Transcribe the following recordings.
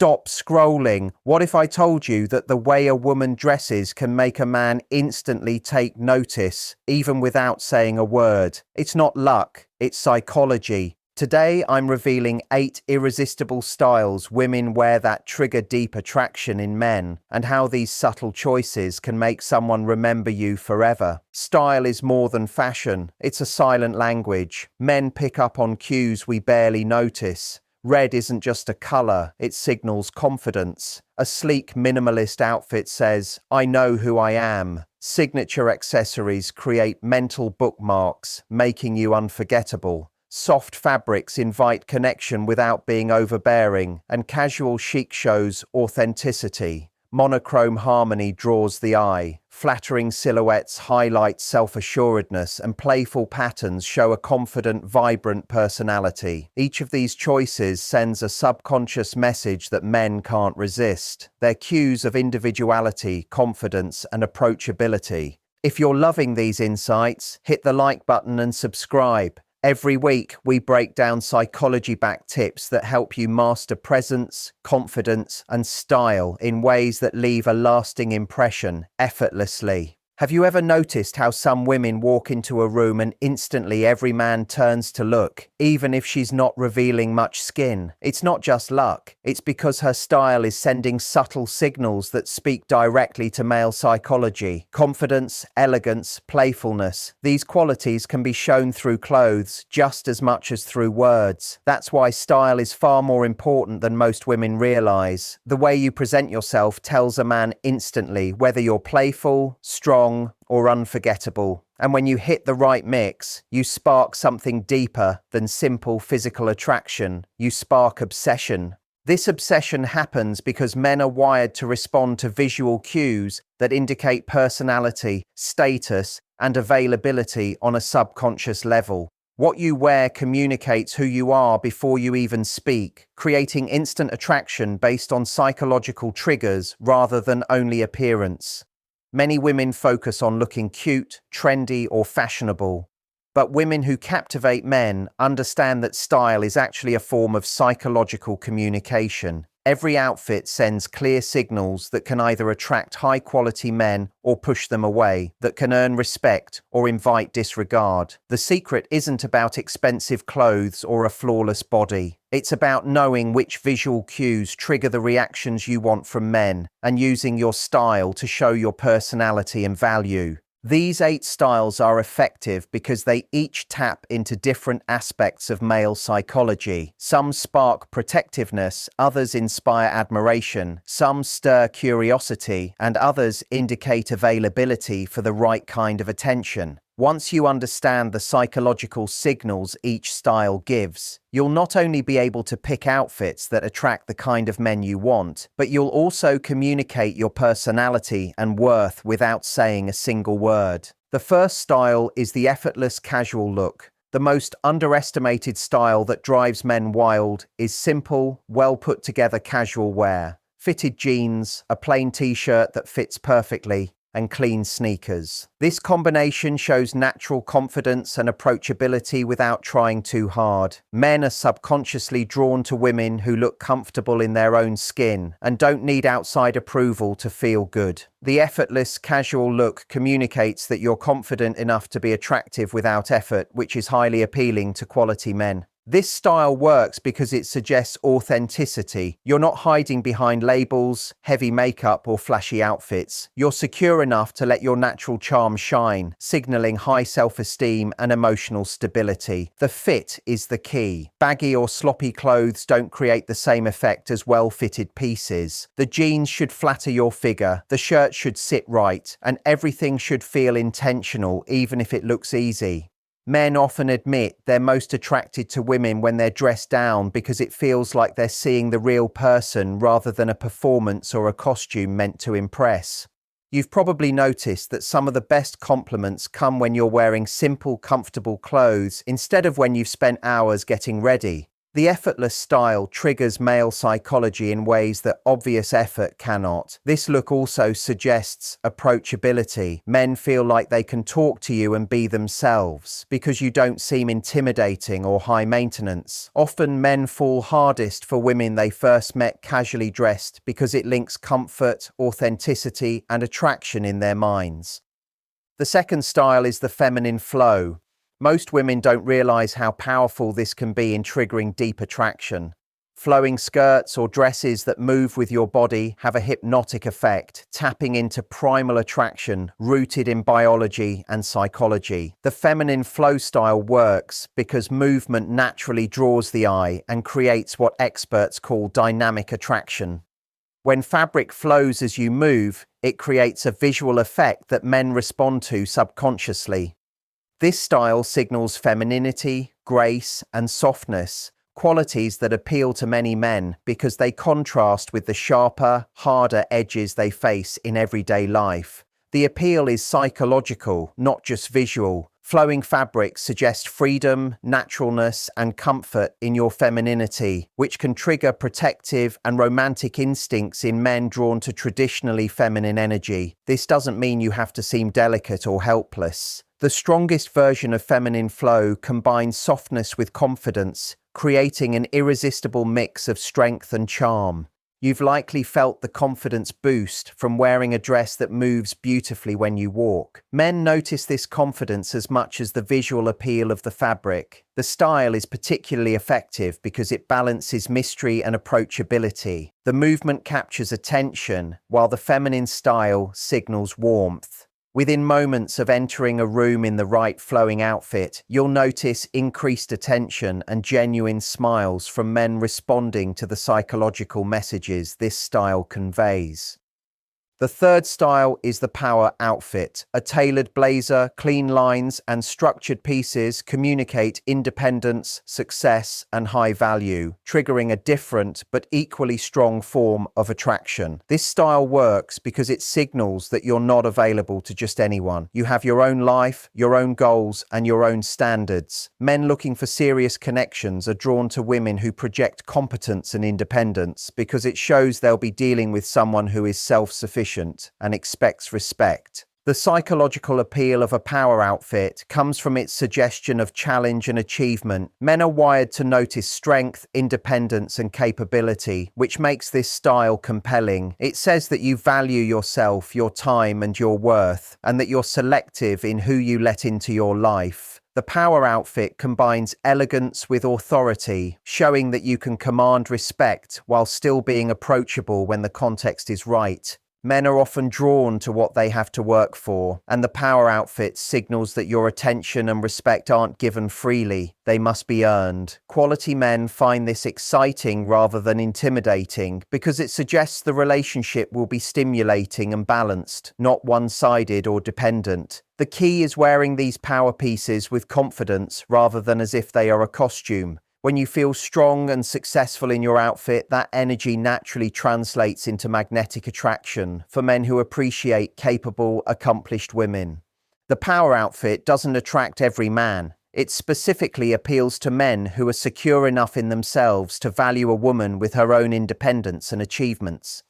Stop scrolling. What if I told you that the way a woman dresses can make a man instantly take notice, even without saying a word? It's not luck, it's psychology. Today, I'm revealing 8 irresistible styles women wear that trigger deep attraction in men, and how these subtle choices can make someone remember you forever. Style is more than fashion, it's a silent language. Men pick up on cues we barely notice. Red isn't just a color, it signals confidence. A sleek minimalist outfit says, "I know who I am." Signature accessories create mental bookmarks, making you unforgettable. Soft fabrics invite connection without being overbearing, and casual chic shows authenticity. Monochrome harmony draws the eye. Flattering silhouettes highlight self-assuredness, and playful patterns show a confident, vibrant personality. Each of these choices sends a subconscious message that men can't resist. They're cues of individuality, confidence, and approachability. If you're loving these insights, hit the like button and subscribe. Every week, we break down psychology-backed tips that help you master presence, confidence, and style in ways that leave a lasting impression effortlessly. Have you ever noticed how some women walk into a room and instantly every man turns to look, even if she's not revealing much skin? It's not just luck. It's because her style is sending subtle signals that speak directly to male psychology. Confidence, elegance, playfulness. These qualities can be shown through clothes just as much as through words. That's why style is far more important than most women realize. The way you present yourself tells a man instantly whether you're playful, strong, or unforgettable. And when you hit the right mix, you spark something deeper than simple physical attraction. You spark obsession. This obsession happens because men are wired to respond to visual cues that indicate personality, status, and availability on a subconscious level. What you wear communicates who you are before you even speak, creating instant attraction based on psychological triggers rather than only appearance. Many women focus on looking cute, trendy, or fashionable. But women who captivate men understand that style is actually a form of psychological communication. Every outfit sends clear signals that can either attract high-quality men or push them away, that can earn respect or invite disregard. The secret isn't about expensive clothes or a flawless body. It's about knowing which visual cues trigger the reactions you want from men, and using your style to show your personality and value. These 8 styles are effective because they each tap into different aspects of male psychology. Some spark protectiveness, others inspire admiration, some stir curiosity, and others indicate availability for the right kind of attention. Once you understand the psychological signals each style gives, you'll not only be able to pick outfits that attract the kind of men you want, but you'll also communicate your personality and worth without saying a single word. The first style is the effortless casual look. The most underestimated style that drives men wild is simple, well-put-together casual wear. Fitted jeans, a plain t-shirt that fits perfectly, and clean sneakers. This combination shows natural confidence and approachability without trying too hard. Men are subconsciously drawn to women who look comfortable in their own skin and don't need outside approval to feel good. The effortless, casual look communicates that you're confident enough to be attractive without effort, which is highly appealing to quality men. This style works because it suggests authenticity. You're not hiding behind labels, heavy makeup, or flashy outfits. You're secure enough to let your natural charm shine, signaling high self-esteem and emotional stability. The fit is the key. Baggy or sloppy clothes don't create the same effect as well-fitted pieces. The jeans should flatter your figure, the shirt should sit right, and everything should feel intentional, even if it looks easy. Men often admit they're most attracted to women when they're dressed down because it feels like they're seeing the real person rather than a performance or a costume meant to impress. You've probably noticed that some of the best compliments come when you're wearing simple, comfortable clothes instead of when you've spent hours getting ready. The effortless style triggers male psychology in ways that obvious effort cannot. This look also suggests approachability. Men feel like they can talk to you and be themselves because you don't seem intimidating or high maintenance. Often men fall hardest for women they first met casually dressed because it links comfort, authenticity, and attraction in their minds. The second style is the feminine flow. Most women don't realize how powerful this can be in triggering deep attraction. Flowing skirts or dresses that move with your body have a hypnotic effect, tapping into primal attraction rooted in biology and psychology. The feminine flow style works because movement naturally draws the eye and creates what experts call dynamic attraction. When fabric flows as you move, it creates a visual effect that men respond to subconsciously. This style signals femininity, grace, and softness, qualities that appeal to many men because they contrast with the sharper, harder edges they face in everyday life. The appeal is psychological, not just visual. Flowing fabrics suggest freedom, naturalness, and comfort in your femininity, which can trigger protective and romantic instincts in men drawn to traditionally feminine energy. This doesn't mean you have to seem delicate or helpless. The strongest version of feminine flow combines softness with confidence, creating an irresistible mix of strength and charm. You've likely felt the confidence boost from wearing a dress that moves beautifully when you walk. Men notice this confidence as much as the visual appeal of the fabric. The style is particularly effective because it balances mystery and approachability. The movement captures attention, while the feminine style signals warmth. Within moments of entering a room in the right flowing outfit, you'll notice increased attention and genuine smiles from men responding to the psychological messages this style conveys. The third style is the power outfit. A tailored blazer, clean lines, and structured pieces communicate independence, success, and high value, triggering a different but equally strong form of attraction. This style works because it signals that you're not available to just anyone. You have your own life, your own goals, and your own standards. Men looking for serious connections are drawn to women who project competence and independence because it shows they'll be dealing with someone who is self-sufficient and expects respect. The psychological appeal of a power outfit comes from its suggestion of challenge and achievement. Men are wired to notice strength, independence, and capability, which makes this style compelling. It says that you value yourself, your time, and your worth, and that you're selective in who you let into your life. The power outfit combines elegance with authority, showing that you can command respect while still being approachable when the context is right. Men are often drawn to what they have to work for, and the power outfit signals that your attention and respect aren't given freely. They must be earned. Quality men find this exciting rather than intimidating because it suggests the relationship will be stimulating and balanced, not one-sided or dependent. The key is wearing these power pieces with confidence rather than as if they are a costume. When you feel strong and successful in your outfit, that energy naturally translates into magnetic attraction for men who appreciate capable, accomplished women. The power outfit doesn't attract every man. It specifically appeals to men who are secure enough in themselves to value a woman with her own independence and achievements.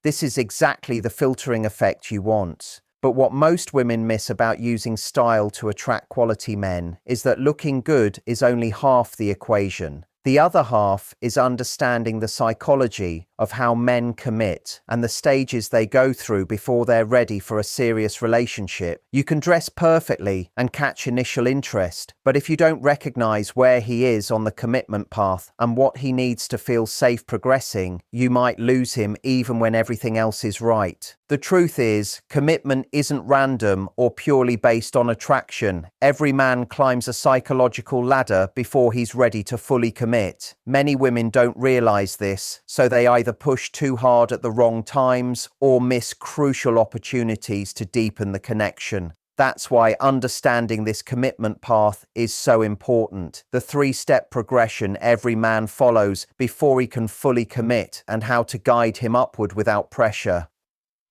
This is exactly the filtering effect you want. But what most women miss about using style to attract quality men is that looking good is only half the equation. The other half is understanding the psychology of how men commit and the stages they go through before they're ready for a serious relationship. You can dress perfectly and catch initial interest, but if you don't recognize where he is on the commitment path and what he needs to feel safe progressing, you might lose him even when everything else is right. The truth is, commitment isn't random or purely based on attraction. Every man climbs a psychological ladder before he's ready to fully commit. Many women don't realize this, so they either push too hard at the wrong times or miss crucial opportunities to deepen the connection. That's why understanding this commitment path is so important. The 3-step progression every man follows before he can fully commit and how to guide him upward without pressure.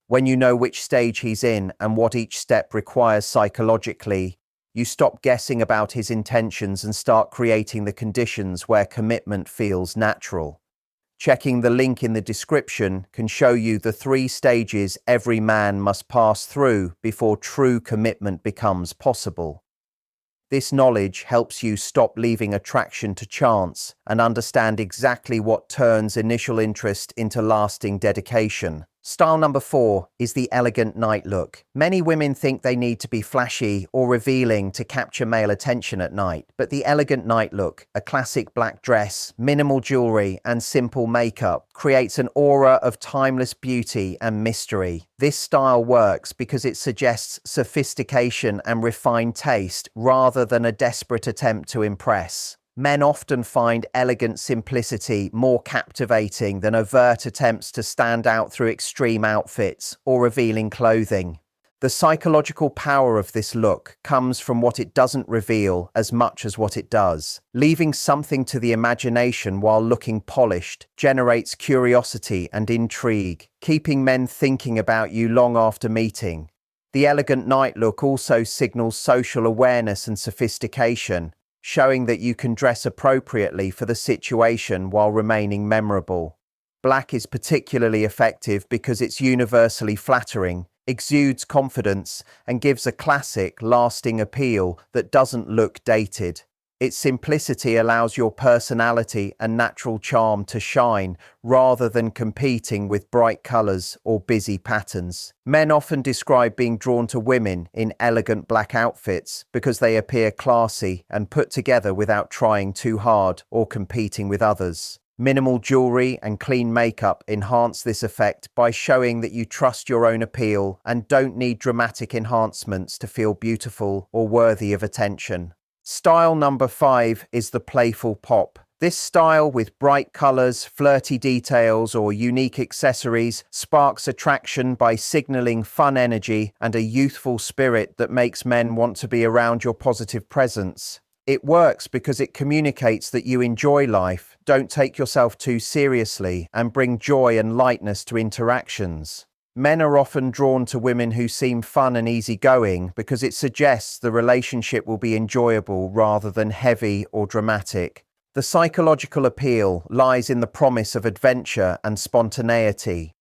When you know which stage he's in and what each step requires psychologically, You stop guessing about his intentions and start creating the conditions where commitment feels natural. Checking the link in the description can show you the 3 stages every man must pass through before true commitment becomes possible. This knowledge helps you stop leaving attraction to chance and understand exactly what turns initial interest into lasting dedication. Style number 4 is the elegant night look. Many women think they need to be flashy or revealing to capture male attention at night, but the elegant night look, a classic black dress, minimal jewelry, and simple makeup, creates an aura of timeless beauty and mystery. This style works because it suggests sophistication and refined taste rather than a desperate attempt to impress. Men often find elegant simplicity more captivating than overt attempts to stand out through extreme outfits or revealing clothing. The psychological power of this look comes from what it doesn't reveal as much as what it does. Leaving something to the imagination while looking polished generates curiosity and intrigue, keeping men thinking about you long after meeting. The elegant night look also signals social awareness and sophistication, showing that you can dress appropriately for the situation while remaining memorable. Black is particularly effective because it's universally flattering, exudes confidence, and gives a classic, lasting appeal that doesn't look dated. Its simplicity allows your personality and natural charm to shine rather than competing with bright colors or busy patterns. Men often describe being drawn to women in elegant black outfits because they appear classy and put together without trying too hard or competing with others. Minimal jewelry and clean makeup enhance this effect by showing that you trust your own appeal and don't need dramatic enhancements to feel beautiful or worthy of attention. Style number 5 is the playful pop. This style, with bright colors, flirty details, or unique accessories, sparks attraction by signaling fun energy and a youthful spirit that makes men want to be around your positive presence. It works because it communicates that you enjoy life, don't take yourself too seriously, and bring joy and lightness to interactions. Men are often drawn to women who seem fun and easygoing because it suggests the relationship will be enjoyable rather than heavy or dramatic. The psychological appeal lies in the promise of adventure and spontaneity.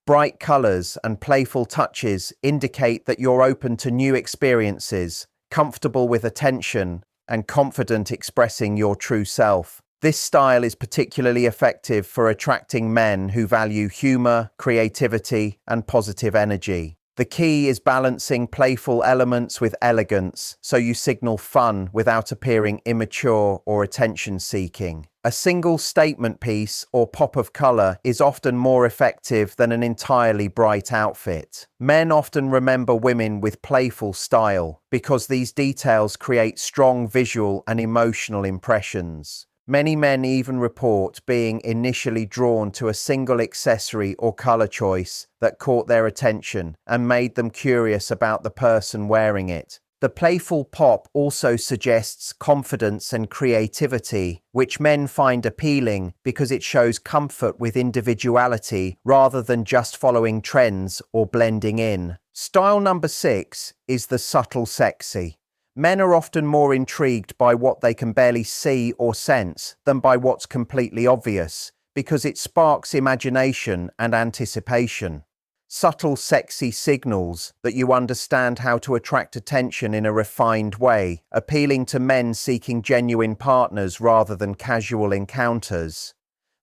Bright colors and playful touches indicate that you're open to new experiences, comfortable with attention, and confident expressing your true self. This style is particularly effective for attracting men who value humor, creativity, and positive energy. The key is balancing playful elements with elegance, so you signal fun without appearing immature or attention-seeking. A single statement piece or pop of color is often more effective than an entirely bright outfit. Men often remember women with playful style because these details create strong visual and emotional impressions. Many men even report being initially drawn to a single accessory or color choice that caught their attention and made them curious about the person wearing it. The playful pop also suggests confidence and creativity, which men find appealing because it shows comfort with individuality rather than just following trends or blending in. Style number 6 is the subtle sexy. Men are often more intrigued by what they can barely see or sense than by what's completely obvious, because it sparks imagination and anticipation. Subtle, sexy signals that you understand how to attract attention in a refined way, appealing to men seeking genuine partners rather than casual encounters.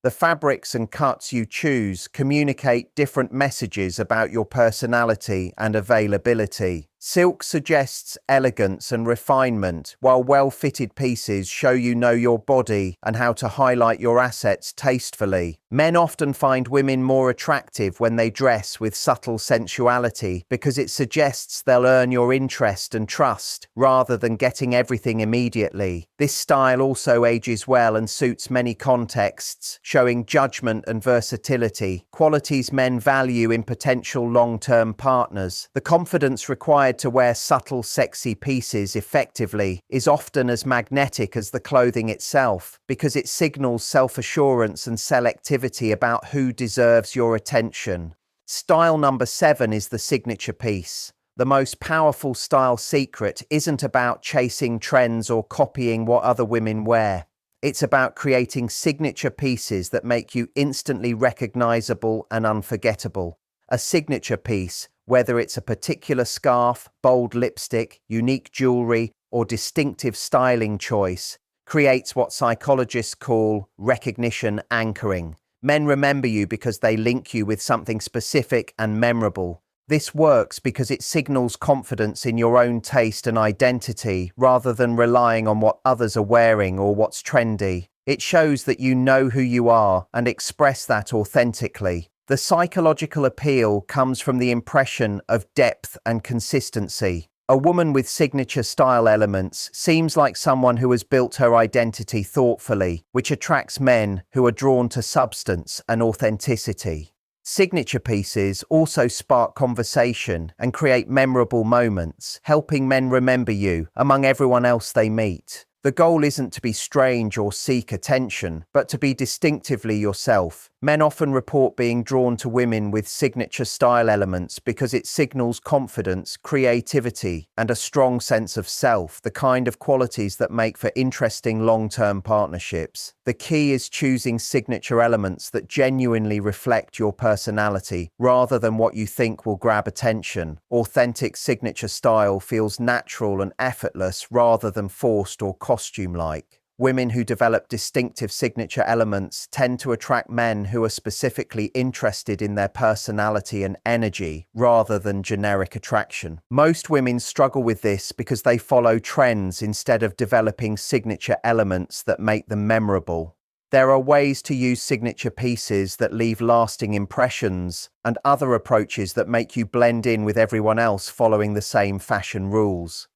The fabrics and cuts you choose communicate different messages about your personality and availability. Silk suggests elegance and refinement, while well-fitted pieces show you know your body and how to highlight your assets tastefully. Men often find women more attractive when they dress with subtle sensuality because it suggests they'll earn your interest and trust rather than getting everything immediately. This style also ages well and suits many contexts, showing judgment and versatility, qualities men value in potential long-term partners. The confidence required to wear subtle, sexy pieces effectively is often as magnetic as the clothing itself because it signals self-assurance and selectivity about who deserves your attention. Style number 7 is the signature piece. The most powerful style secret isn't about chasing trends or copying what other women wear. It's about creating signature pieces that make you instantly recognizable and unforgettable. A signature piece, whether it's a particular scarf, bold lipstick, unique jewelry, or distinctive styling choice, creates what psychologists call recognition anchoring. Men remember you because they link you with something specific and memorable. This works because it signals confidence in your own taste and identity rather than relying on what others are wearing or what's trendy. It shows that you know who you are and express that authentically. The psychological appeal comes from the impression of depth and consistency. A woman with signature style elements seems like someone who has built her identity thoughtfully, which attracts men who are drawn to substance and authenticity. Signature pieces also spark conversation and create memorable moments, helping men remember you among everyone else they meet. The goal isn't to be strange or seek attention, but to be distinctively yourself. Men often report being drawn to women with signature style elements because it signals confidence, creativity, and a strong sense of self, the kind of qualities that make for interesting long-term partnerships. The key is choosing signature elements that genuinely reflect your personality, rather than what you think will grab attention. Authentic signature style feels natural and effortless rather than forced or costume-like. Women who develop distinctive signature elements tend to attract men who are specifically interested in their personality and energy rather than generic attraction. Most women struggle with this because they follow trends instead of developing signature elements that make them memorable. There are ways to use signature pieces that leave lasting impressions and other approaches that make you blend in with everyone else following the same fashion rules.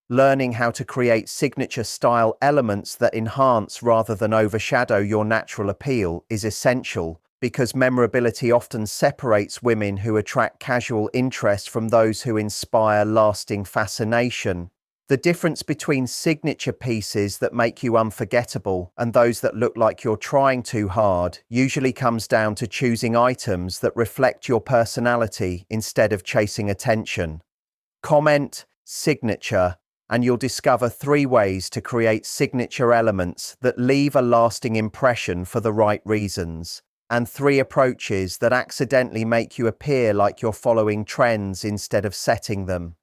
Learning how to create signature style elements that enhance rather than overshadow your natural appeal is essential because memorability often separates women who attract casual interest from those who inspire lasting fascination. The difference between signature pieces that make you unforgettable and those that look like you're trying too hard usually comes down to choosing items that reflect your personality instead of chasing attention. Comment signature, and you'll discover 3 ways to create signature elements that leave a lasting impression for the right reasons, and 3 approaches that accidentally make you appear like you're following trends instead of setting them.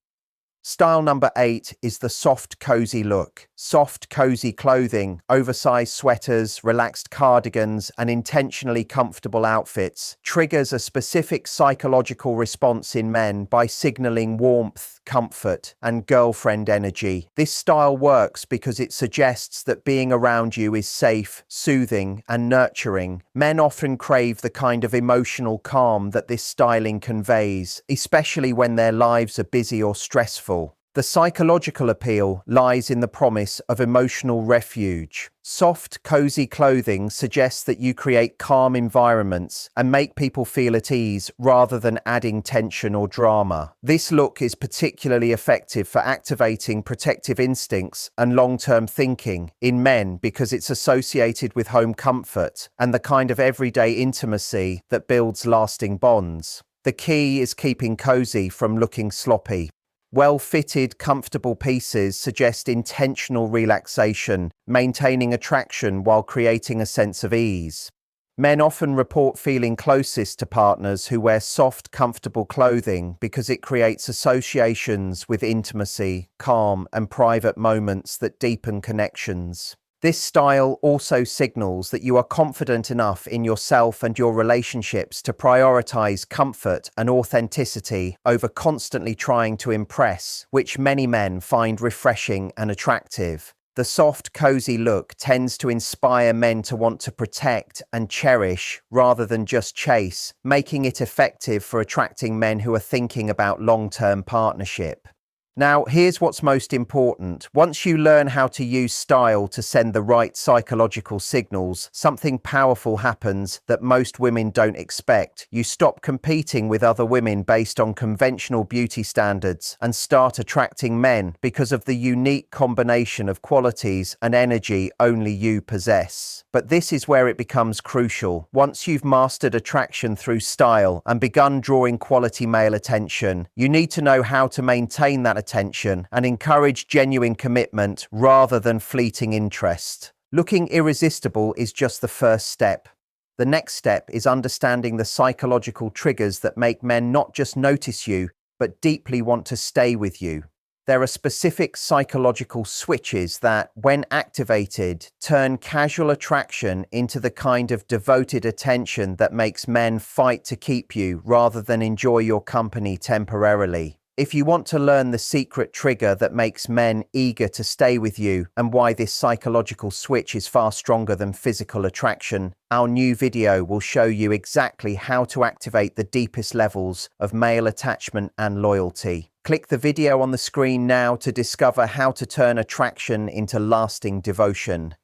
Style number 8 is the soft, cozy look. Soft, cozy clothing, oversized sweaters, relaxed cardigans, and intentionally comfortable outfits triggers a specific psychological response in men by signaling warmth, comfort, and girlfriend energy. This style works because it suggests that being around you is safe, soothing, and nurturing. Men often crave the kind of emotional calm that this styling conveys, especially when their lives are busy or stressful. The psychological appeal lies in the promise of emotional refuge. Soft, cozy clothing suggests that you create calm environments and make people feel at ease rather than adding tension or drama. This look is particularly effective for activating protective instincts and long-term thinking in men because it's associated with home comfort and the kind of everyday intimacy that builds lasting bonds. The key is keeping cozy from looking sloppy. Well-fitted, comfortable pieces suggest intentional relaxation, maintaining attraction while creating a sense of ease. Men often report feeling closest to partners who wear soft, comfortable clothing because it creates associations with intimacy, calm, and private moments that deepen connections. This style also signals that you are confident enough in yourself and your relationships to prioritize comfort and authenticity over constantly trying to impress, which many men find refreshing and attractive. The soft, cozy look tends to inspire men to want to protect and cherish rather than just chase, making it effective for attracting men who are thinking about long-term partnership. Now, here's what's most important. Once you learn how to use style to send the right psychological signals, something powerful happens that most women don't expect. You stop competing with other women based on conventional beauty standards and start attracting men because of the unique combination of qualities and energy only you possess. But this is where it becomes crucial. Once you've mastered attraction through style and begun drawing quality male attention, you need to know how to maintain that attention and encourage genuine commitment rather than fleeting interest. Looking irresistible is just the first step. The next step is understanding the psychological triggers that make men not just notice you, but deeply want to stay with you. There are specific psychological switches that, when activated, turn casual attraction into the kind of devoted attention that makes men fight to keep you rather than enjoy your company temporarily. If you want to learn the secret trigger that makes men eager to stay with you and why this psychological switch is far stronger than physical attraction, our new video will show you exactly how to activate the deepest levels of male attachment and loyalty. Click the video on the screen now to discover how to turn attraction into lasting devotion.